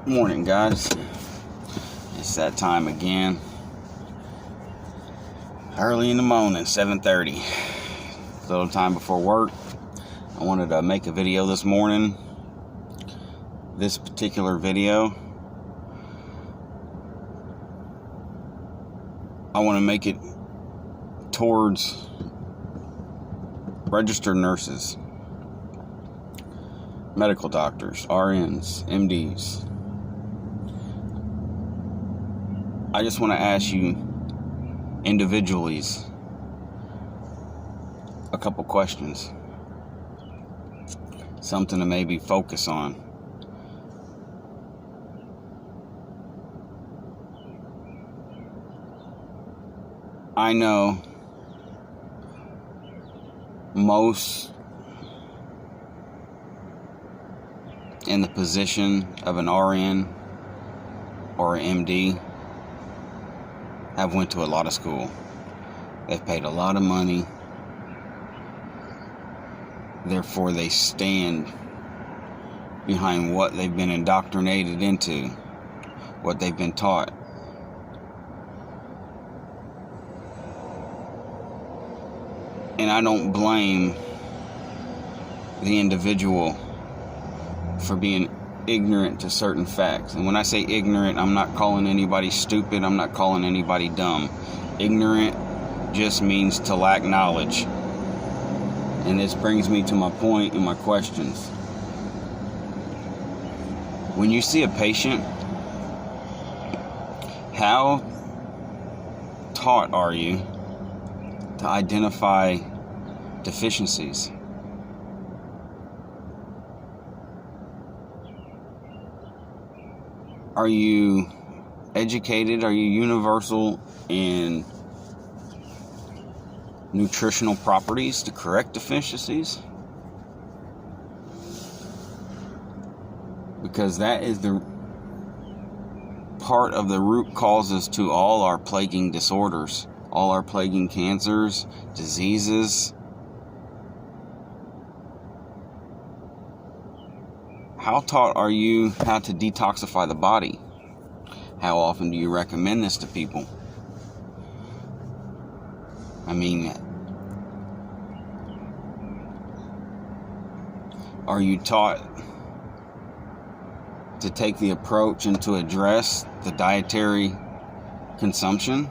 Morning, guys. It's that time again. Early in the morning, 7:30. A little time before work. I wanted to make a video this morning. This particular video, I want to make it towards registered nurses, medical doctors, RNs, MDs. I just want to ask you individually a couple questions. Something to maybe focus on. I know most in the position of an RN or an MD have went to a lot of school. They've paid a lot of money. Therefore, they stand behind what they've been indoctrinated into, what they've been taught. And I don't blame the individual for being ignorant to certain facts. And when I say ignorant, I'm not calling anybody stupid. I'm not calling anybody dumb. Ignorant just means to lack knowledge. And this brings me to my point and my questions. When you see a patient, how taught are you to identify deficiencies? Are you educated? Are you universal in nutritional properties to correct deficiencies? Because that is the part of the root causes to all our plaguing disorders, all our plaguing cancers, diseases. How taught are you how to detoxify the body? How often do you recommend this to people? I mean, are you taught to take the approach and to address the dietary consumption?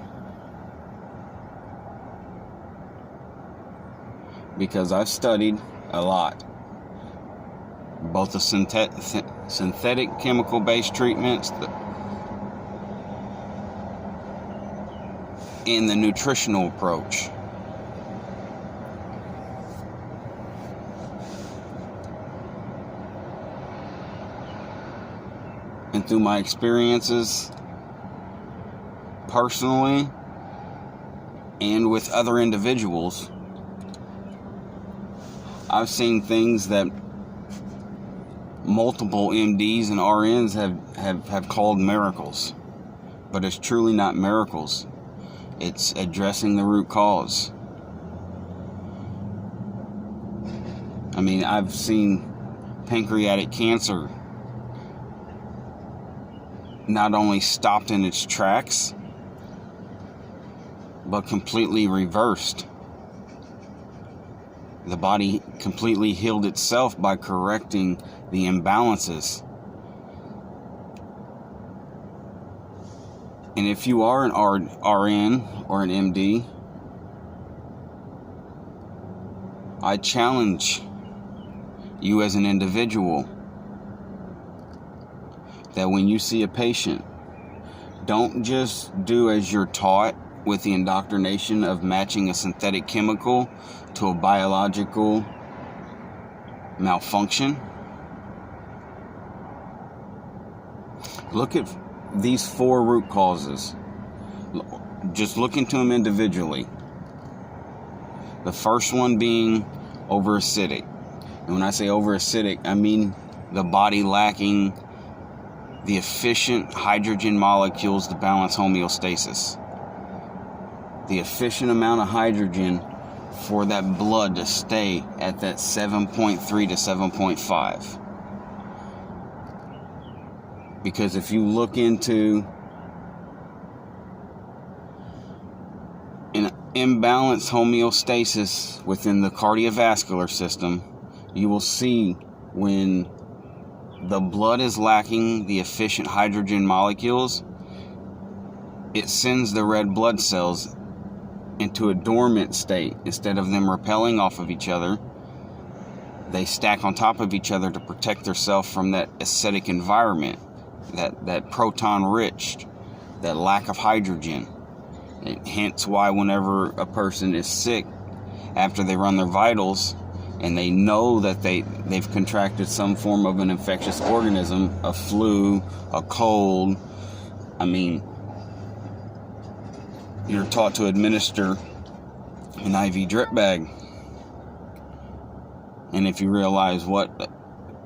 Because I've studied a lot, both the synthetic chemical-based treatments and the nutritional approach. And through my experiences, personally, and with other individuals, I've seen things that multiple MDs and RNs have called miracles. But it's truly not miracles. It's addressing the root cause. I mean, I've seen pancreatic cancer not only stopped in its tracks, but completely reversed. The body completely healed itself by correcting the imbalances. And if you are an RN or an MD, I challenge you as an individual that when you see a patient, don't just do as you're taught with the indoctrination of matching a synthetic chemical to a biological malfunction. Look at these 4 root causes. Just look into them individually. The first one being overacidic. And when I say overacidic, I mean the body lacking the efficient hydrogen molecules to balance homeostasis. The efficient amount of hydrogen for that blood to stay at that 7.3 to 7.5. Because if you look into an imbalanced homeostasis within the cardiovascular system, you will see when the blood is lacking the efficient hydrogen molecules, it sends the red blood cells into a dormant state. Instead of them repelling off of each other, they stack on top of each other to protect themselves from that acidic environment, that proton-rich, that lack of hydrogen. Hence why whenever a person is sick, after they run their vitals, and they know that they've contracted some form of an infectious organism, a flu, a cold, I mean, you're taught to administer an IV drip bag. And if you realize what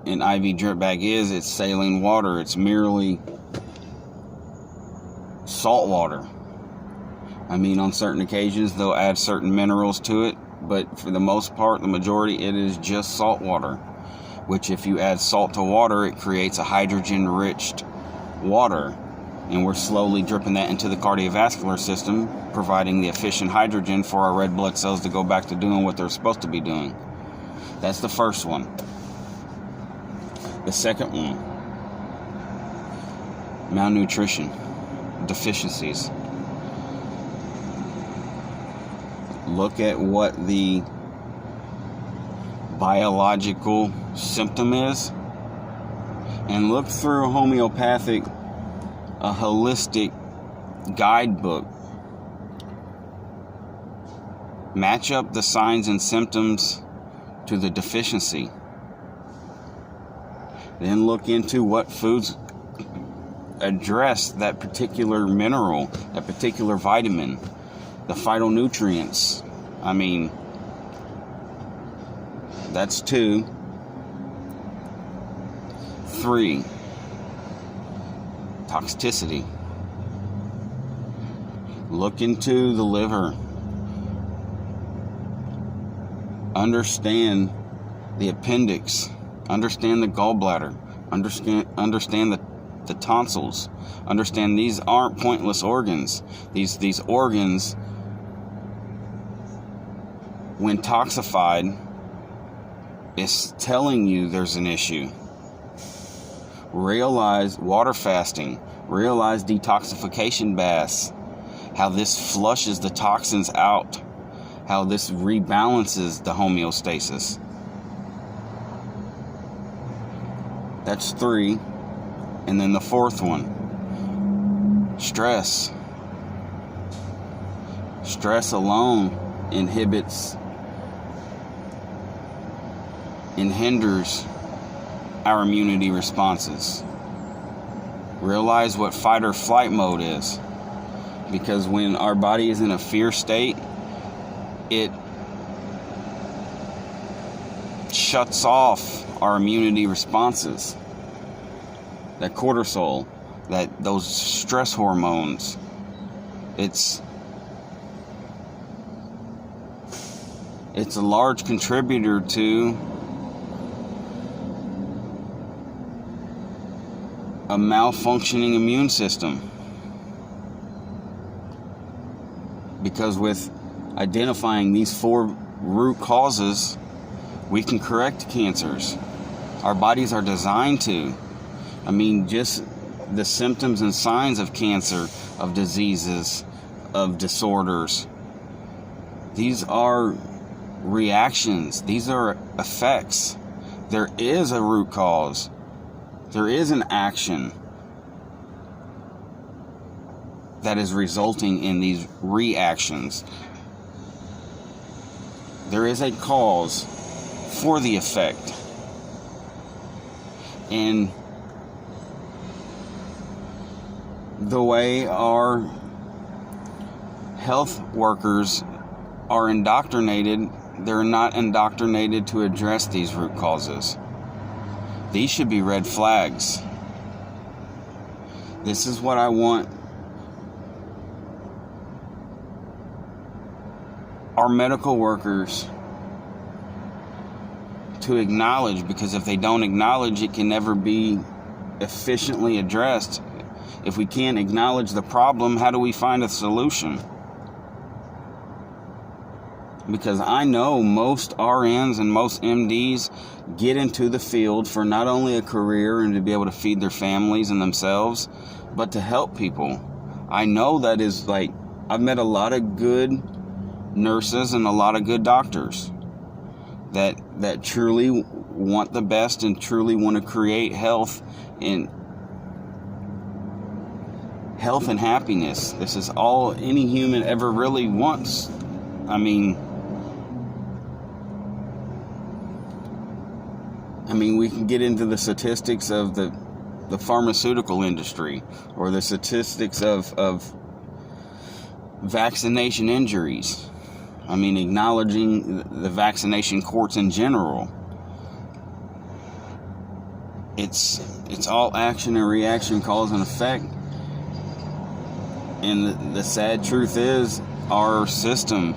an IV drip bag is, it's saline water. It's merely salt water. I mean, on certain occasions, they'll add certain minerals to it, but for the most part, the majority, it is just salt water, which if you add salt to water, it creates a hydrogen-rich water. And we're slowly dripping that into the cardiovascular system, providing the efficient hydrogen for our red blood cells to go back to doing what they're supposed to be doing. That's the first one. The second one, malnutrition, deficiencies. Look at what the biological symptom is, and look through a holistic guidebook. Match up the signs and symptoms to the deficiency. Then look into what foods address that particular mineral, that particular vitamin, the phytonutrients. I mean, that's 2. 3, toxicity. Look into the liver. Understand the appendix. Understand the gallbladder. Understand the tonsils. Understand these aren't pointless organs. These organs, when toxified, is telling you there's an issue. Realize water fasting. Realize detoxification baths. How this flushes the toxins out. How this rebalances the homeostasis. That's 3. And then the 4th one, stress. Stress alone hinders our immunity responses. Realize what fight or flight mode is. Because when our body is in a fear state, it shuts off our immunity responses. That cortisol, those stress hormones, it's a large contributor to a malfunctioning immune system. Because with identifying these 4 root causes, we can correct cancers. Our bodies are designed to. I mean, just the symptoms and signs of cancer, of diseases, of disorders. These are reactions. These are effects. There is a root cause. There is an action that is resulting in these reactions. There is a cause for the effect. And the way our health workers are indoctrinated, they're not indoctrinated to address these root causes. These should be red flags. This is what I want our medical workers to acknowledge, because if they don't acknowledge, it can never be efficiently addressed. If we can't acknowledge the problem, how do we find a solution? Because I know most RNs and most MDs get into the field for not only a career and to be able to feed their families and themselves, but to help people. I know that is like, I've met a lot of good nurses and a lot of good doctors that truly want the best and truly want to create health and happiness. This is all any human ever really wants. I mean, we can get into the statistics of the pharmaceutical industry or the statistics of vaccination injuries. Acknowledging the vaccination courts in general. It's all action and reaction, cause and effect. And the sad truth is, our system,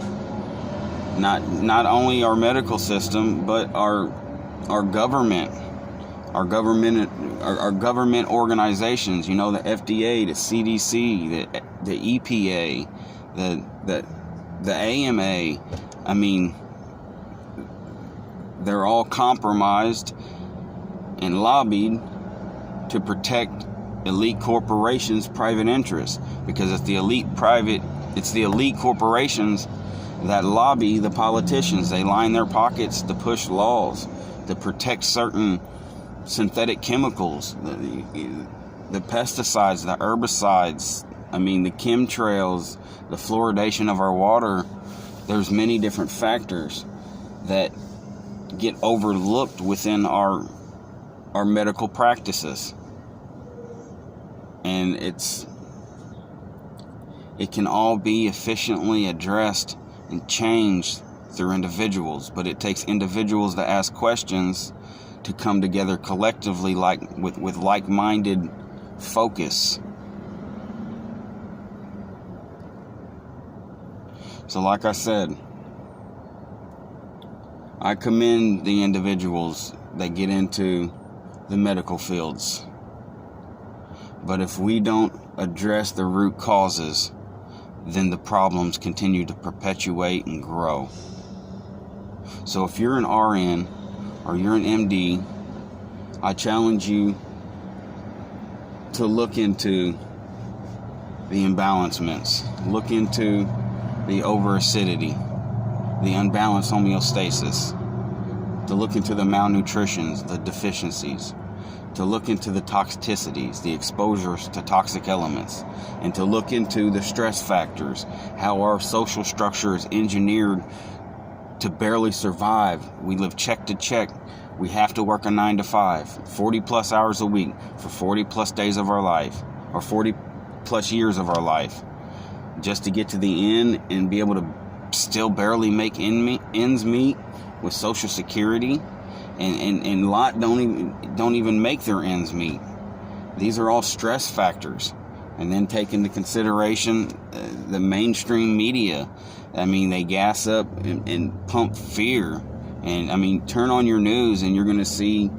not only our medical system, but our government organizations, the FDA, the CDC, the EPA, the AMA, they're all compromised and lobbied to protect elite corporations' private interests, because it's the elite corporations that lobby the politicians. They line their pockets to push laws to protect certain synthetic chemicals, the pesticides, the herbicides, the chemtrails, the fluoridation of our water. There's many different factors that get overlooked within our medical practices. And it can all be efficiently addressed and changed through individuals, but it takes individuals to ask questions, to come together collectively, with like-minded focus. So like I said, I commend the individuals that get into the medical fields. But if we don't address the root causes, then the problems continue to perpetuate and grow. So if you're an RN or you're an MD, I challenge you to look into the EmBalancements, look into the overacidity, the unbalanced homeostasis, to look into the malnutritions, the deficiencies, to look into the toxicities, the exposures to toxic elements, and to look into the stress factors, how our social structure is engineered to barely survive. We live check to check. We have to work a 9 to 5, 40 plus hours a week for 40 plus days of our life, or 40 plus years of our life, just to get to the end and be able to still barely make ends meet with Social Security. And a lot don't even make their ends meet. These are all stress factors. And then take into consideration the mainstream media. They gas up and pump fear. And turn on your news and you're going to see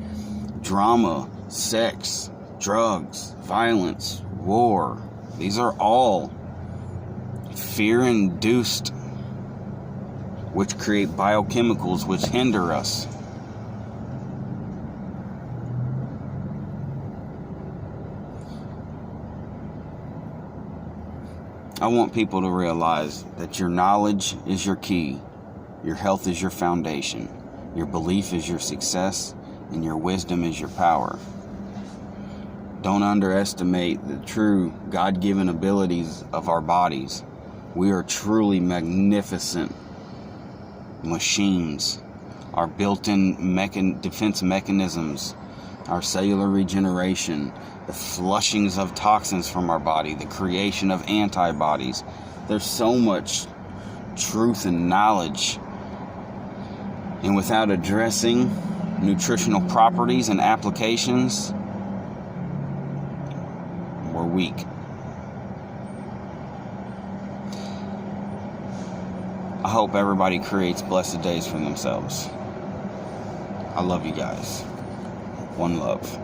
drama, sex, drugs, violence, war. These are all fear-induced, which create biochemicals which hinder us. I want people to realize that your knowledge is your key, your health is your foundation, your belief is your success, and your wisdom is your power. Don't underestimate the true God-given abilities of our bodies. We are truly magnificent machines. Our built-in defense mechanisms, our cellular regeneration, the flushings of toxins from our body, the creation of antibodies. There's so much truth and knowledge. And without addressing nutritional properties and applications, we're weak. I hope everybody creates blessed days for themselves. I love you guys. One love.